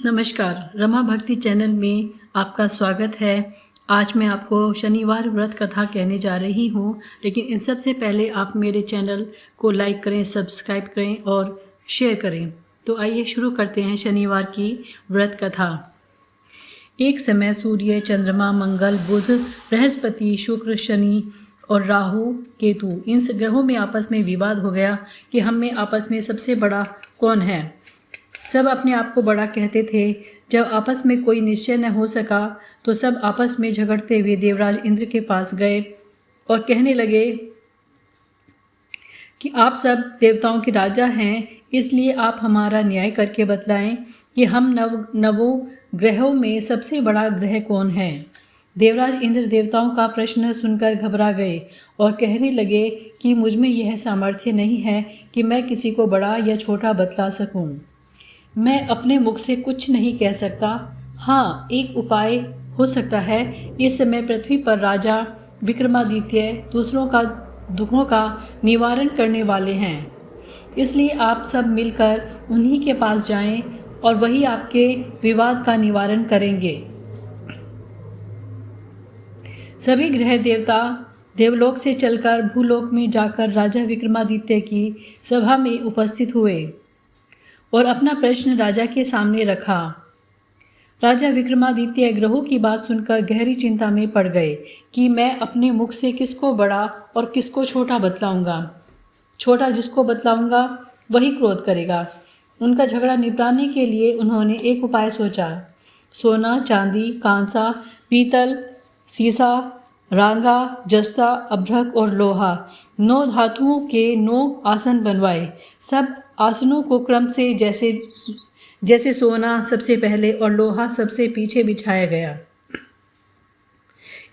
नमस्कार, रमा भक्ति चैनल में आपका स्वागत है। आज मैं आपको शनिवार व्रत कथा कहने जा रही हूँ, लेकिन इन सब से पहले आप मेरे चैनल को लाइक करें, सब्सक्राइब करें और शेयर करें। तो आइए शुरू करते हैं शनिवार की व्रत कथा। एक समय सूर्य, चंद्रमा, मंगल, बुध, बृहस्पति, शुक्र, शनि और राहु, केतु इन ग्रहों में आपस में विवाद हो गया कि हम में आपस में सबसे बड़ा कौन है। सब अपने आप को बड़ा कहते थे। जब आपस में कोई निश्चय न हो सका तो सब आपस में झगड़ते हुए देवराज इंद्र के पास गए और कहने लगे कि आप सब देवताओं के राजा हैं, इसलिए आप हमारा न्याय करके बतलाएं कि हम नवों ग्रहों में सबसे बड़ा ग्रह कौन है। देवराज इंद्र देवताओं का प्रश्न सुनकर घबरा गए और कहने लगे कि मुझ में यह सामर्थ्य नहीं है कि मैं किसी को बड़ा या छोटा बतला सकूं। मैं अपने मुख से कुछ नहीं कह सकता। हाँ, एक उपाय हो सकता है। इस समय पृथ्वी पर राजा विक्रमादित्य दूसरों का दुखों का निवारण करने वाले हैं, इसलिए आप सब मिलकर उन्हीं के पास जाएं और वही आपके विवाद का निवारण करेंगे। सभी ग्रह देवता देवलोक से चलकर भूलोक में जाकर राजा विक्रमादित्य की सभा में उपस्थित हुए और अपना प्रश्न राजा के सामने रखा। राजा विक्रमादित्य ग्रहों की बात सुनकर गहरी चिंता में पड़ गए कि मैं अपने मुख से किसको बड़ा और किसको छोटा बतलाऊंगा। छोटा जिसको बतलाऊंगा वही क्रोध करेगा। उनका झगड़ा निपटाने के लिए उन्होंने एक उपाय सोचा। सोना, चांदी, कांसा, पीतल, सीसा, रांगा, जस्ता, अभ्रक और लोहा 9 धातुओं के 9 आसन बनवाए। सब आसनों को क्रम से जैसे सोना सबसे पहले और लोहा सबसे पीछे बिछाया गया।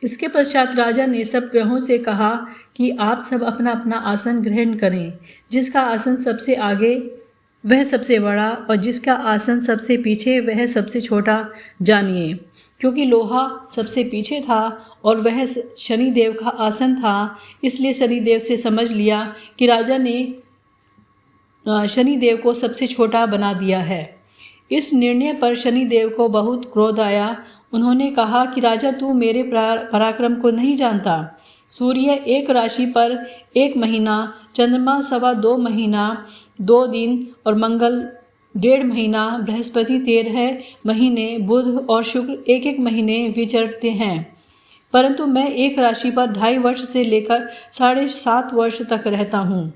इसके पश्चात राजा ने सब ग्रहों से कहा कि आप सब अपना अपना आसन ग्रहण करें। जिसका आसन सबसे आगे वह सबसे बड़ा और जिसका आसन सबसे पीछे वह सबसे छोटा जानिए। क्योंकि लोहा सबसे पीछे था और वह शनिदेव का आसन था, इसलिए शनिदेव से समझ लिया कि राजा ने शनिदेव को सबसे छोटा बना दिया है। इस निर्णय पर शनिदेव को बहुत क्रोध आया। उन्होंने कहा कि राजा, तू मेरे पराक्रम को नहीं जानता। सूर्य एक राशि पर 1 महीना, चंद्रमा 2.25 महीना 2 दिन और मंगल 1.5 महीना, बृहस्पति 13 महीने, बुध और शुक्र 1-1 महीने विचरते हैं, परंतु मैं एक राशि पर 2.5 वर्ष से लेकर 7.5 वर्ष तक रहता हूँ।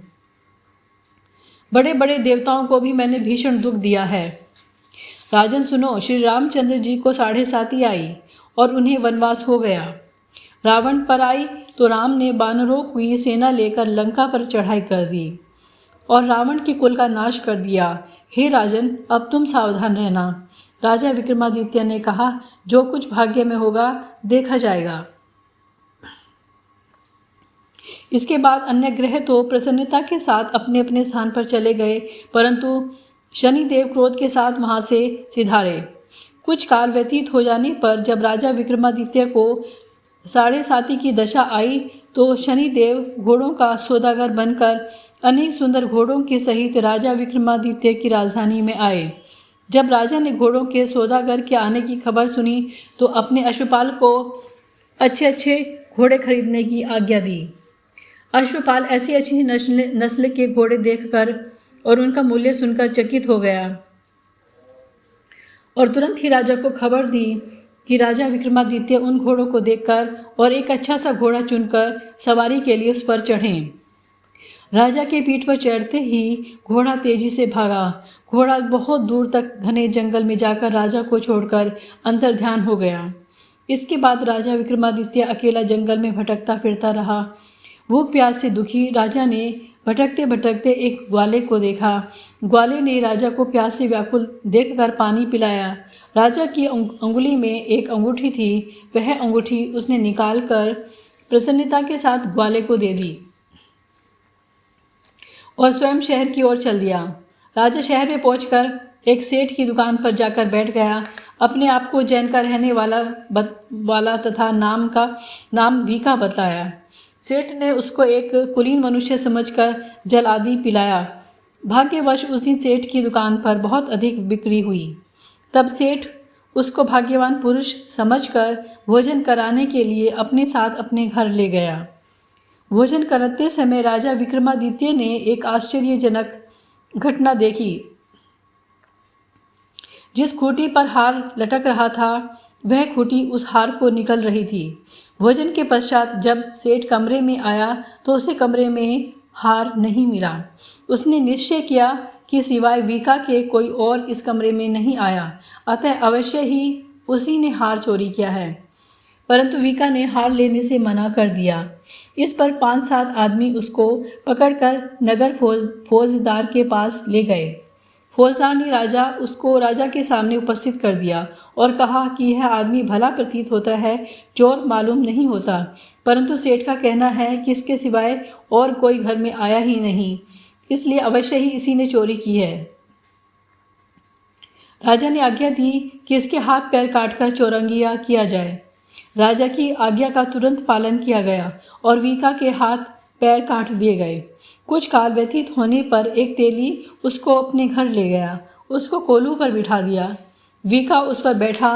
बड़े बड़े देवताओं को भी मैंने भीषण दुख दिया है। राजन सुनो, श्री रामचंद्र जी को 7.5 आई और उन्हें वनवास हो गया। रावण पर आई तो राम ने बानरों की सेना लेकर लंका पर चढ़ाई कर दी और रावण के कुल का नाश कर दिया। हे राजन, अब तुम सावधान रहना। राजा विक्रमादित्य ने कहा, जो कुछ भाग्य में होगा देखा जाएगा। इसके बाद अन्य ग्रह तो प्रसन्नता के साथ अपने अपने स्थान पर चले गए, परंतु शनिदेव क्रोध के साथ वहां से सिधारे। कुछ काल व्यतीत हो जाने पर जब राजा विक्रमादित्य को 7.5 की दशा आई तो शनिदेव घोड़ों का सौदागर बनकर अनेक सुंदर घोड़ों के सहित राजा विक्रमादित्य की राजधानी में आए। जब राजा ने घोड़ों के सौदागर के आने की खबर सुनी तो अपने अश्वपाल को अच्छे अच्छे घोड़े खरीदने की आज्ञा दी। अश्वपाल ऐसी अच्छी नस्ल के घोड़े देखकर और उनका मूल्य सुनकर चकित हो गया और तुरंत ही राजा को खबर दी कि राजा विक्रमादित्य उन घोड़ों को देखकर और एक अच्छा सा घोड़ा चुनकर सवारी के लिए उस पर चढ़ें। राजा के पीठ पर चढ़ते ही घोड़ा तेजी से भागा। घोड़ा बहुत दूर तक घने जंगल में जाकर राजा को छोड़कर अंतर्ध्यान हो गया। इसके बाद राजा विक्रमादित्य अकेला जंगल में भटकता फिरता रहा। भूख प्यास से दुखी राजा ने भटकते भटकते एक ग्वाले को देखा। ग्वाले ने राजा को प्यास से व्याकुल देखकर पानी पिलाया। राजा की अंगुली में एक अंगूठी थी। वह अंगूठी उसने निकालकर प्रसन्नता के साथ ग्वाले को दे दी और स्वयं शहर की ओर चल दिया। राजा शहर में पहुंचकर एक सेठ की दुकान पर जाकर बैठ गया। अपने आप को जैन का रहने वाला तथा नाम वीका बतलाया। सेठ ने उसको एक कुलीन मनुष्य समझकर जल आदि पिलाया। भाग्यवश उस दिन सेठ की दुकान पर बहुत अधिक बिक्री हुई। तब सेठ उसको भाग्यवान पुरुष समझकर भोजन कराने के लिए अपने साथ अपने घर ले गया। भोजन कराते समय राजा विक्रमादित्य ने एक आश्चर्यजनक घटना देखी। जिस खूंटी पर हार लटक रहा था वह खूंटी उस हार को निकल रही थी। भोजन के पश्चात जब सेठ कमरे में आया तो उसे कमरे में हार नहीं मिला। उसने निश्चय किया कि सिवाय वीका के कोई और इस कमरे में नहीं आया, अतः अवश्य ही उसी ने हार चोरी किया है। परंतु वीका ने हार लेने से मना कर दिया। इस पर 5-7 आदमी उसको पकड़कर नगर फौजदार के पास ले गए। फौजदार ने उसको राजा के सामने उपस्थित कर दिया और कहा कि यह आदमी भला प्रतीत होता है, चोर मालूम नहीं होता, परंतु सेठ का कहना है कि इसके सिवाय और कोई घर में आया ही नहीं, इसलिए अवश्य ही इसी ने चोरी की है। राजा ने आज्ञा दी कि इसके हाथ पैर काटकर चौरंगिया किया जाए। राजा की आज्ञा का तुरंत पालन किया गया और वीका के हाथ पैर काट दिए गए। कुछ काल व्यतीत होने पर एक तेली उसको अपने घर ले गया, उसको कोलू पर बिठा दिया। वीका उस पर बैठा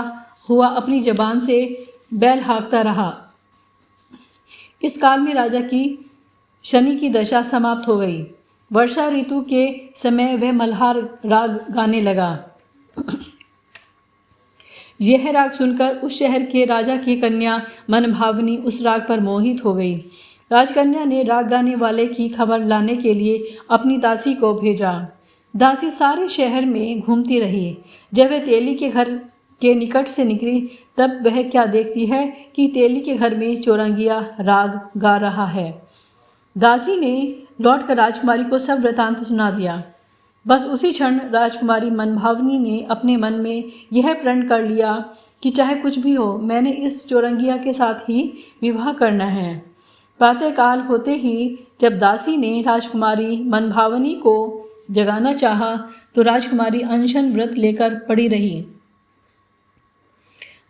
हुआ अपनी जबान से बैल हाँकता रहा। इस काल में राजा की शनि की दशा समाप्त हो गई। वर्षा ऋतु के समय वह मल्हार राग गाने लगा। यह राग सुनकर उस शहर के राजा की कन्या मनभावनी उस राग पर मोहित हो गई। राजकन्या ने राग गाने वाले की खबर लाने के लिए अपनी दासी को भेजा। दासी सारे शहर में घूमती रही। जब वह तेली के घर के निकट से निकली तब वह क्या देखती है कि तेली के घर में चौरंगिया राग गा रहा है। दासी ने लौटकर राजकुमारी को सब वृतांत सुना दिया। बस उसी क्षण राजकुमारी मनभावनी ने अपने मन में यह प्रण कर लिया कि चाहे कुछ भी हो, मैंने इस चौरंगिया के साथ ही विवाह करना है। प्रातःकाल होते ही जब दासी ने राजकुमारी मनभावनी को जगाना चाहा तो राजकुमारी अनशन व्रत लेकर पड़ी रही।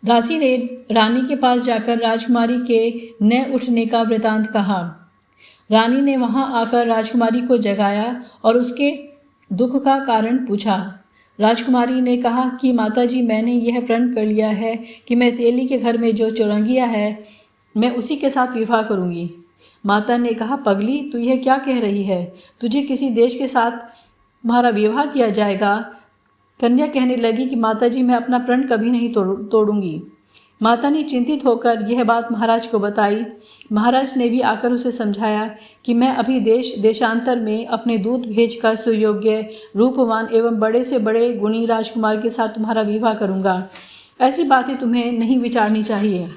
दासी ने रानी के पास जाकर राजकुमारी के न उठने का वृतांत कहा। रानी ने वहां आकर राजकुमारी को जगाया और उसके दुख का कारण पूछा। राजकुमारी ने कहा कि माताजी, मैंने यह प्रण कर लिया है कि मैं तेली के घर में जो चौरंगिया है मैं उसी के साथ विवाह करूंगी। माता ने कहा, पगली, तू यह क्या कह रही है? तुझे किसी देश के साथ तुम्हारा विवाह किया जाएगा। कन्या कहने लगी कि माताजी, मैं अपना प्रण कभी नहीं तोड़ूंगी। माता ने चिंतित होकर यह बात महाराज को बताई। महाराज ने भी आकर उसे समझाया कि मैं अभी देशांतर में अपने दूत भेजकर सुयोग्य, रूपवान एवं बड़े से बड़े गुणी राजकुमार के साथ तुम्हारा विवाह करूंगा। ऐसी बातें तुम्हें नहीं विचारनी चाहिए।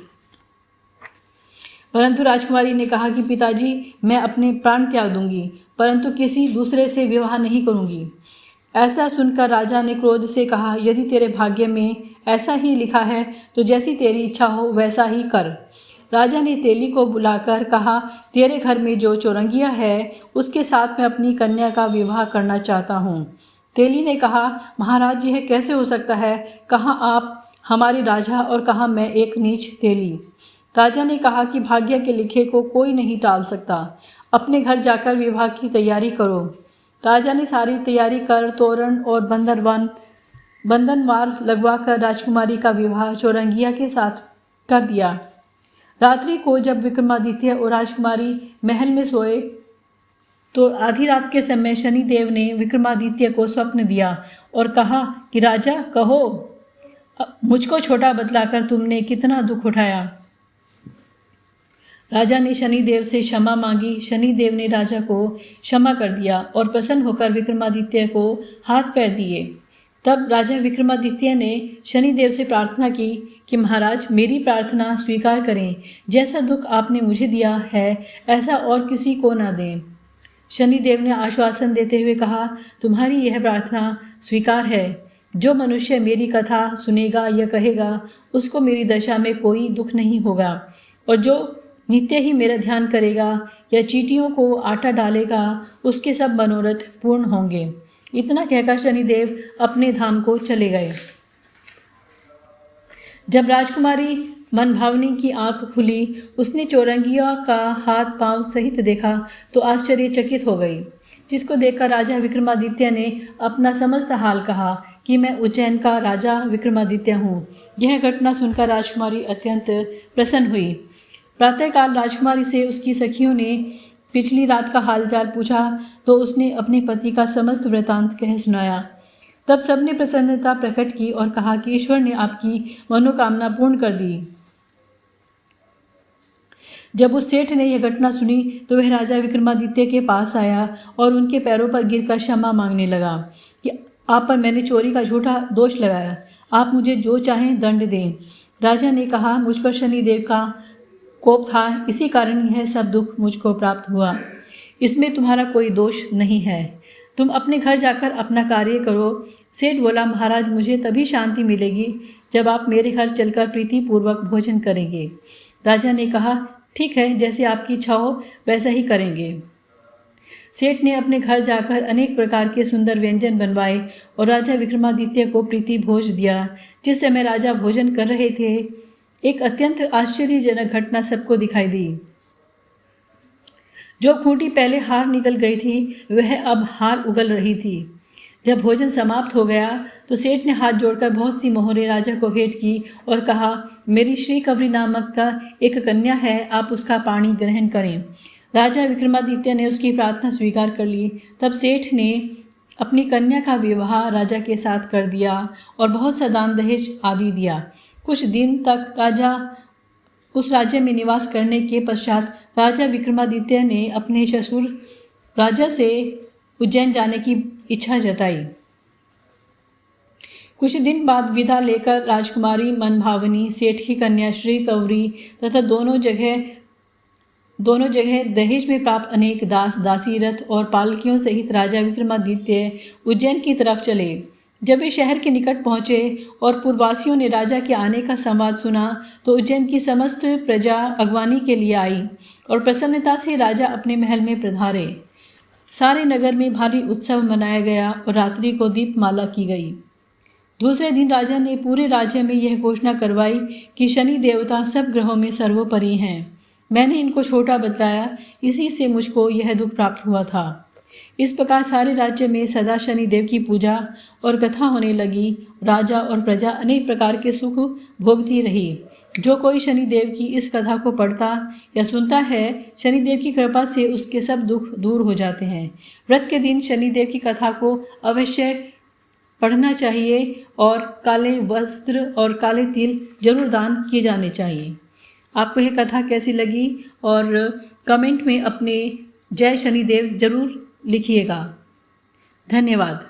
परंतु राजकुमारी ने कहा कि पिताजी, मैं अपने प्राण त्याग दूंगी, परंतु किसी दूसरे से विवाह नहीं करूंगी। ऐसा सुनकर राजा ने क्रोध से कहा, यदि तेरे भाग्य में ऐसा ही लिखा है तो जैसी तेरी इच्छा हो वैसा ही कर। राजा ने तेली को बुलाकर कहा, तेरे घर में जो चौरंगिया है उसके साथ मैं अपनी कन्या का विवाह करना चाहता हूँ। तेली ने कहा, महाराज, यह कैसे हो सकता है? कहाँ आप हमारे राजा और कहाँ मैं एक नीच तेली। राजा ने कहा कि भाग्य के लिखे को कोई नहीं टाल सकता। अपने घर जाकर विवाह की तैयारी करो। राजा ने सारी तैयारी कर तोरण और बंधनवार लगवाकर राजकुमारी का विवाह चौरंगिया के साथ कर दिया। रात्रि को जब विक्रमादित्य और राजकुमारी महल में सोए तो आधी रात के समय शनिदेव ने विक्रमादित्य को स्वप्न दिया और कहा कि राजा, कहो, मुझको छोटा बतलाकर तुमने कितना दुख उठाया। राजा ने शनिदेव से क्षमा मांगी। शनिदेव ने राजा को क्षमा कर दिया और प्रसन्न होकर विक्रमादित्य को हाथ पैर दिए। तब राजा विक्रमादित्य ने शनिदेव से प्रार्थना की कि महाराज, मेरी प्रार्थना स्वीकार करें। जैसा दुख आपने मुझे दिया है ऐसा और किसी को न दें। शनिदेव ने आश्वासन देते हुए कहा, तुम्हारी यह प्रार्थना स्वीकार है। जो मनुष्य मेरी कथा सुनेगा या कहेगा उसको मेरी दशा में कोई दुख नहीं होगा, और जो नित्य ही मेरा ध्यान करेगा या चींटियों को आटा डालेगा उसके सब मनोरथ पूर्ण होंगे। इतना कहकर शनिदेव अपने धाम को चले गए। जब राजकुमारी मनभावनी की आंख खुली, उसने चौरंगिया का हाथ पांव सहित देखा तो आश्चर्यचकित हो गई, जिसको देखकर राजा विक्रमादित्य ने अपना समस्त हाल कहा कि मैं उज्जैन का राजा विक्रमादित्य हूँ। यह घटना सुनकर राजकुमारी अत्यंत प्रसन्न हुई। प्रातःकाल राजकुमारी से उसकी सखियों ने पिछली रात का हालचाल पूछा तो उसने अपने पति का समस्त वृतांत कह सुनाया। तब सबने प्रसन्नता प्रकट की और कहा कि ईश्वर ने आपकी मनोकामना पूर्ण कर दी। जब उस सेठ ने यह घटना सुनी तो वह राजा विक्रमादित्य के पास आया और उनके पैरों पर गिरकर क्षमा मांगने लगा कि आप पर मैंने चोरी का झूठा दोष लगाया, आप मुझे जो चाहें दंड दें। राजा ने कहा, मुझ पर शनिदेव का कोप था, इसी कारण यह सब दुख मुझको प्राप्त हुआ। इसमें तुम्हारा कोई दोष नहीं है, तुम अपने घर जाकर अपना कार्य करो। सेठ बोला, महाराज मुझे तभी शांति मिलेगी जब आप मेरे घर चलकर प्रीतिपूर्वक भोजन करेंगे। राजा ने कहा, ठीक है, जैसे आपकी इच्छा हो वैसा ही करेंगे। सेठ ने अपने घर जाकर अनेक प्रकार के सुंदर व्यंजन बनवाए और राजा विक्रमादित्य को प्रीति भोज दिया। जिस समय राजा भोजन कर रहे थे, एक अत्यंत आश्चर्यजनक घटना सबको दिखाई दी। जो खूंटी पहले हार निकल गई थी, वह अब हार उगल रही थी। जब भोजन समाप्त हो गया तो सेठ ने हाथ जोड़कर बहुत सी मोहरें राजा को भेंट की और कहा, मेरी श्री कवरी नामक का एक कन्या है, आप उसका पाणी ग्रहण करें। राजा विक्रमादित्य ने उसकी प्रार्थना स्वीकार कर ली। तब सेठ ने अपनी कन्या का विवाह राजा के साथ कर दिया और बहुत सा दान दहेज आदि दिया। कुछ दिन तक राजा उस राज्य में निवास करने के पश्चात राजा विक्रमादित्य ने अपने ससुर राजा से उज्जैन जाने की इच्छा जताई। कुछ दिन बाद विदा लेकर राजकुमारी मनभावनी, सेठ की कन्या श्री कवरी तथा दोनों जगह दहेज में प्राप्त अनेक दास दासी रथ और पालकियों सहित राजा विक्रमादित्य उज्जैन की तरफ चले। जब वे शहर के निकट पहुँचे और पूर्ववासियों ने राजा के आने का संवाद सुना तो उज्जैन की समस्त प्रजा अगवानी के लिए आई और प्रसन्नता से राजा अपने महल में पधारे। सारे नगर में भारी उत्सव मनाया गया और रात्रि को दीपमाला की गई। दूसरे दिन राजा ने पूरे राज्य में यह घोषणा करवाई कि शनि देवता सब ग्रहों में सर्वोपरि हैं। मैंने इनको छोटा बताया, इसी से मुझको यह दुख प्राप्त हुआ था। इस प्रकार सारे राज्य में सदा शनिदेव की पूजा और कथा होने लगी। राजा और प्रजा अनेक प्रकार के सुख भोगती रही। जो कोई शनिदेव की इस कथा को पढ़ता या सुनता है, शनिदेव की कृपा से उसके सब दुख दूर हो जाते हैं। व्रत के दिन शनिदेव की कथा को अवश्य पढ़ना चाहिए और काले वस्त्र और काले तिल जरूर दान किए जाने चाहिए। आपको यह कथा कैसी लगी और कमेंट में अपने जय शनिदेव जरूर लिखिएगा। धन्यवाद।